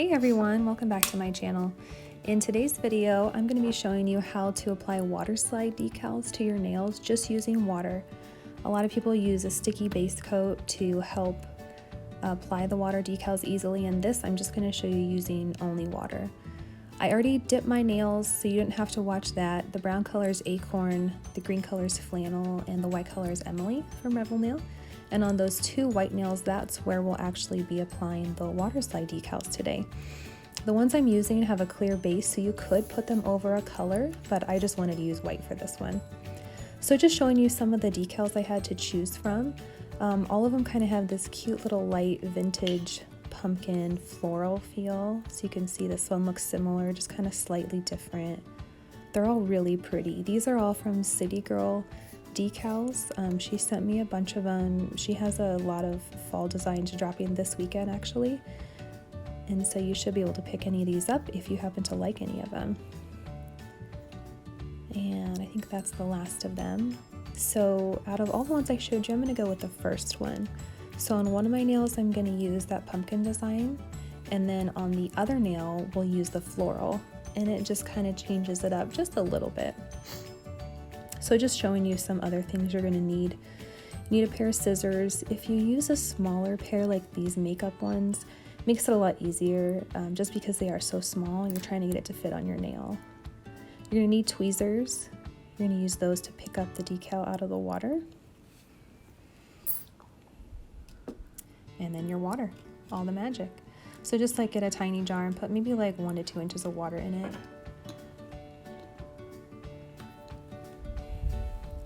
Hey everyone, welcome back to my channel. In today's video, I'm going to be showing you how to apply Waterslide decals to your nails just using water. A lot of people use a sticky base coat to help apply the water decals easily, and this I'm just going to show you using only water. I already dipped my nails, so you didn't have to watch that. The brown color is Acorn, the green color is Flannel, and the white color is Emily from Revel nail. And on those two white nails, that's where we'll actually be applying the Waterslide decals today. The ones I'm using have a clear base, so you could put them over a color, but I just wanted to use white for this one. So just showing you some of the decals I had to choose from. All of them kind of have this cute little light vintage pumpkin floral feel. So you can see this one looks similar, just kind of slightly different. They're all really pretty. These are all from City Girl decals. She sent me a bunch of them. She has a lot of fall designs dropping this weekend actually, and so you should be able to pick any of these up if you happen to like any of them. And I think that's the last of them. So out of all the ones I showed you, I'm going to go with the first one. So on one of my nails I'm going to use that pumpkin design, and then on the other nail we'll use the floral, and it just kind of changes it up just a little bit. So just showing you some other things you're going to need. You need a pair of scissors. If you use a smaller pair like these makeup ones, it makes it a lot easier just because they are so small and you're trying to get it to fit on your nail. You're going to need tweezers. You're going to use those to pick up the decal out of the water. And then your water, all the magic. So just like get a tiny jar and put maybe like 1 to 2 inches of water in it.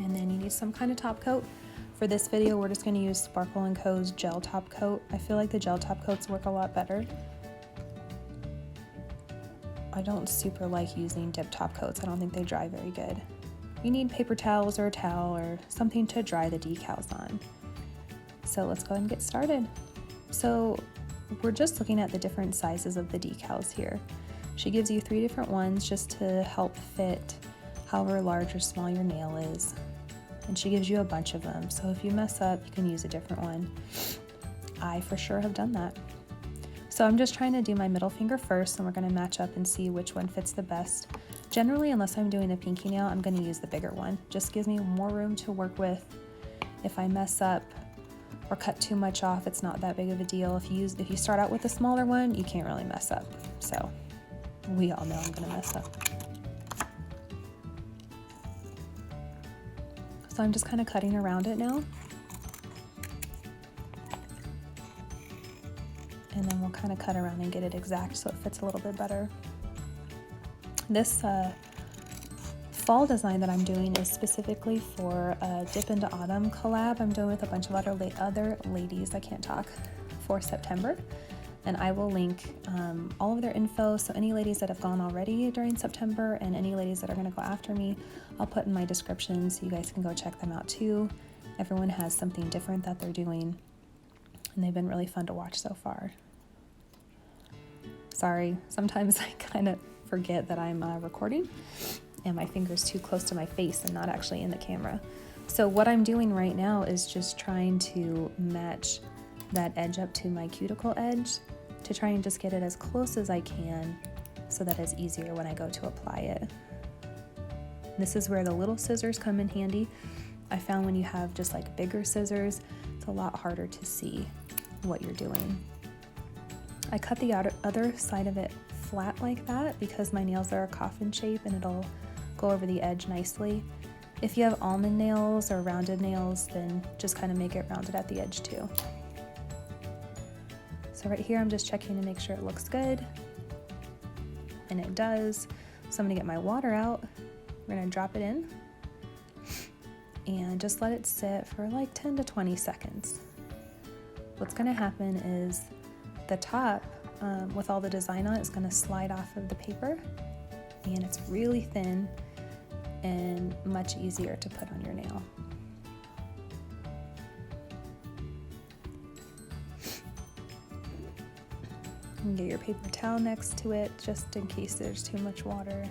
And then you need some kind of top coat. For this video, we're just going to use Sparkle & Co.'s gel top coat. I feel like the gel top coats work a lot better. I don't super like using dip top coats. I don't think they dry very good. You need paper towels or a towel or something to dry the decals on. So let's go ahead and get started. So we're just looking at the different sizes of the decals here. She gives you 3 different ones just to help fit however large or small your nail is. And she gives you a bunch of them, so if you mess up, you can use a different one. I for sure have done that. So I'm just trying to do my middle finger first, and we're going to match up and see which one fits the best. Generally, unless I'm doing a pinky nail, I'm going to use the bigger one. Just gives me more room to work with. If I mess up or cut too much off, it's not that big of a deal. If you start out with a smaller one, you can't really mess up. So we all know I'm going to mess up. So I'm just kind of cutting around it now. And then we'll kind of cut around and get it exact so it fits a little bit better. This fall design that I'm doing is specifically for a Dip into Autumn collab I'm doing with a bunch of other ladies, I can't talk, for September. And I will link all of their info, so any ladies that have gone already during September and any ladies that are going to go after me, I'll put in my description so you guys can go check them out too. Everyone has something different that they're doing, and they've been really fun to watch so far. Sorry, sometimes I kind of forget that I'm recording and my finger's too close to my face and not actually in the camera. So what I'm doing right now is just trying to match that edge up to my cuticle edge to try and just get it as close as I can so that it's easier when I go to apply it. This is where the little scissors come in handy. I found when you have just like bigger scissors, it's a lot harder to see what you're doing. I cut the other side of it flat like that because my nails are a coffin shape and it'll go over the edge nicely. If you have almond nails or rounded nails, then just kind of make it rounded at the edge too. So right here, I'm just checking to make sure it looks good, and it does. So I'm gonna get my water out. We're gonna drop it in and just let it sit for like 10 to 20 seconds. What's gonna happen is the top with all the design on it is gonna slide off of the paper, and it's really thin and much easier to put on your nail. You can get your paper towel next to it just in case there's too much water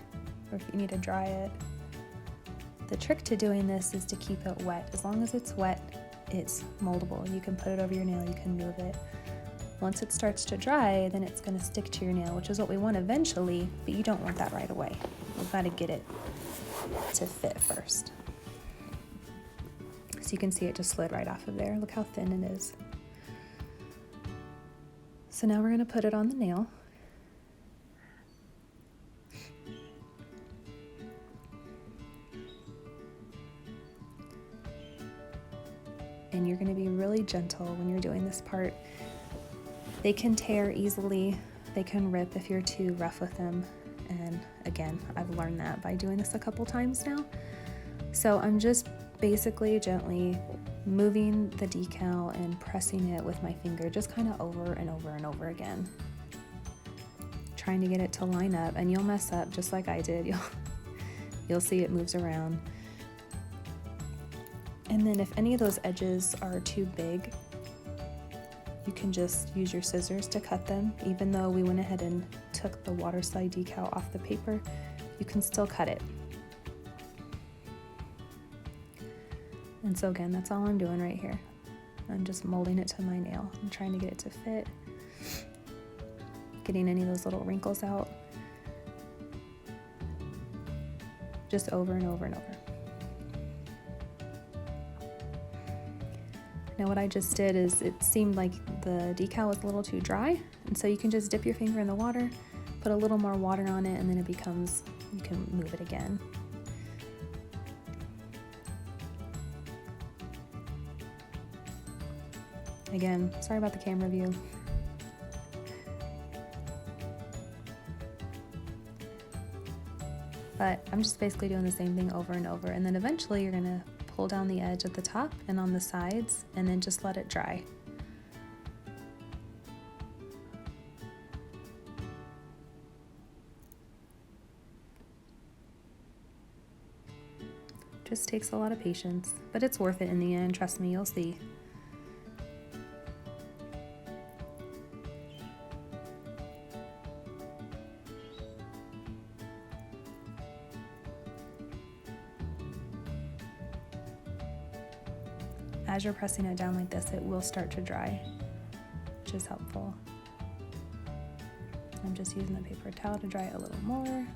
or if you need to dry it. The trick to doing this is to keep it wet. As long as it's wet, it's moldable. You can put it over your nail, you can move it. Once it starts to dry, then it's going to stick to your nail, which is what we want eventually, but you don't want that right away. We've got to get it to fit first. So you can see it just slid right off of there. Look how thin it is. So now we're going to put it on the nail. And you're going to be really gentle when you're doing this part. They can tear easily, they can rip if you're too rough with them. And again, I've learned that by doing this a couple times now. So I'm just basically gently moving the decal and pressing it with my finger, just kind of over and over and over again. Trying to get it to line up, and you'll mess up just like I did. You'll see it moves around. And then if any of those edges are too big, you can just use your scissors to cut them. Even though we went ahead and took the Waterslide decal off the paper, you can still cut it. And so again, that's all I'm doing right here. I'm just molding it to my nail. I'm trying to get it to fit, getting any of those little wrinkles out, just over and over and over. Now what I just did is it seemed like the decal was a little too dry, and so you can just dip your finger in the water, put a little more water on it, and then it becomes, you can move it again. Again, sorry about the camera view. But I'm just basically doing the same thing over and over, and then eventually you're gonna pull down the edge at the top and on the sides, and then just let it dry. Just takes a lot of patience, but it's worth it in the end. Trust me, you'll see. As you're pressing it down like this, it will start to dry, which is helpful. I'm just using the paper towel to dry it a little more.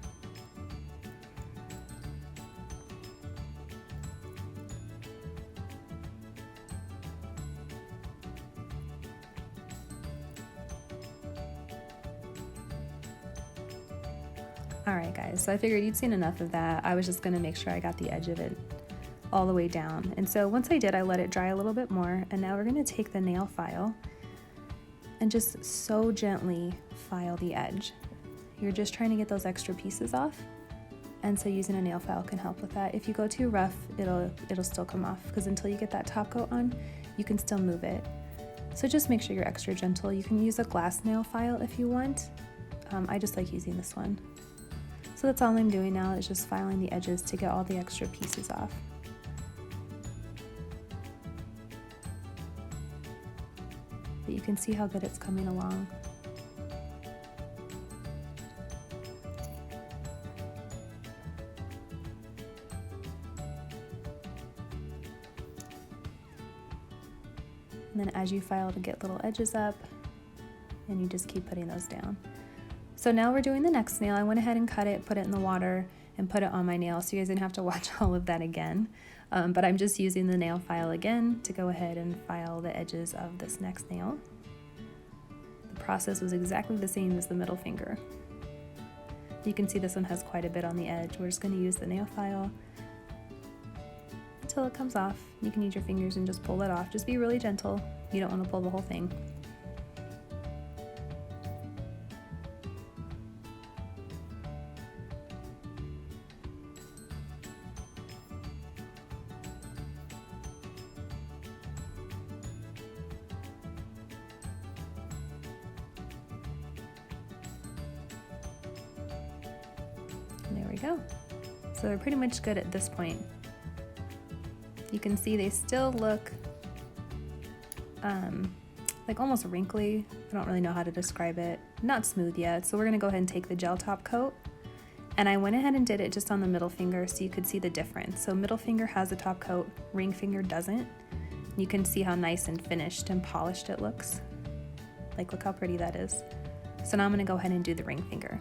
Alright guys, so I figured you'd seen enough of that. I was just going to make sure I got the edge of it all the way down. And so once I did, I let it dry a little bit more, and now we're going to take the nail file and just so gently file the edge. You're just trying to get those extra pieces off, and so using a nail file can help with that. If you go too rough, it'll still come off, because until you get that top coat on, you can still move it. So just make sure you're extra gentle. You can use a glass nail file if you want. I just like using this one. So that's all I'm doing now, is just filing the edges to get all the extra pieces off. But you can see how good it's coming along. And then as you file to get little edges up, and you just keep putting those down. So now we're doing the next nail. I went ahead and cut it, put it in the water, and put it on my nail, so you guys didn't have to watch all of that again. But I'm just using the nail file again to go ahead and file the edges of this next nail. The process was exactly the same as the middle finger. You can see this one has quite a bit on the edge. We're just going to use the nail file until it comes off. You can use your fingers and just pull it off. Just be really gentle. You don't want to pull the whole thing. There we go. So they're pretty much good at this point. You can see they still look like almost wrinkly. I don't really know how to describe it. Not smooth yet. So we're gonna go ahead and take the gel top coat. And I went ahead and did it just on the middle finger so you could see the difference. So middle finger has a top coat, ring finger doesn't. You can see how nice and finished and polished it looks. Like, look how pretty that is. So now I'm gonna go ahead and do the ring finger.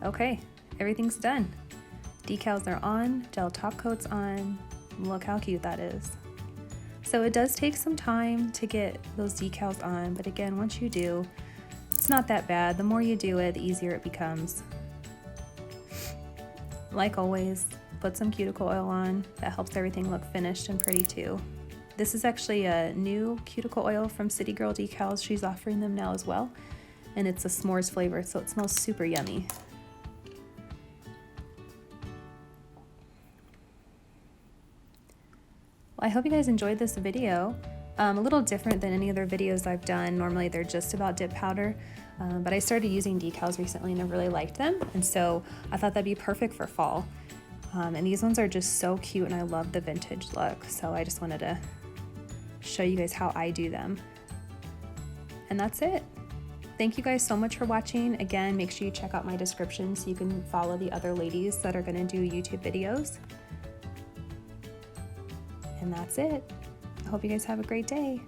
Okay, everything's done. Decals are on, gel top coat's on. Look how cute that is. So it does take some time to get those decals on, but again, once you do, it's not that bad. The more you do it, the easier it becomes. Like always, put some cuticle oil on. That helps everything look finished and pretty too. This is actually a new cuticle oil from City Girl Decals. She's offering them now as well. And it's a s'mores flavor, so it smells super yummy. Well, I hope you guys enjoyed this video. A little different than any other videos I've done. Normally they're just about dip powder, but I started using decals recently and I really liked them. And so I thought that'd be perfect for fall. And these ones are just so cute and I love the vintage look. So I just wanted to show you guys how I do them. And that's it. Thank you guys so much for watching. Again, make sure you check out my description so you can follow the other ladies that are gonna do YouTube videos. And that's it. I hope you guys have a great day.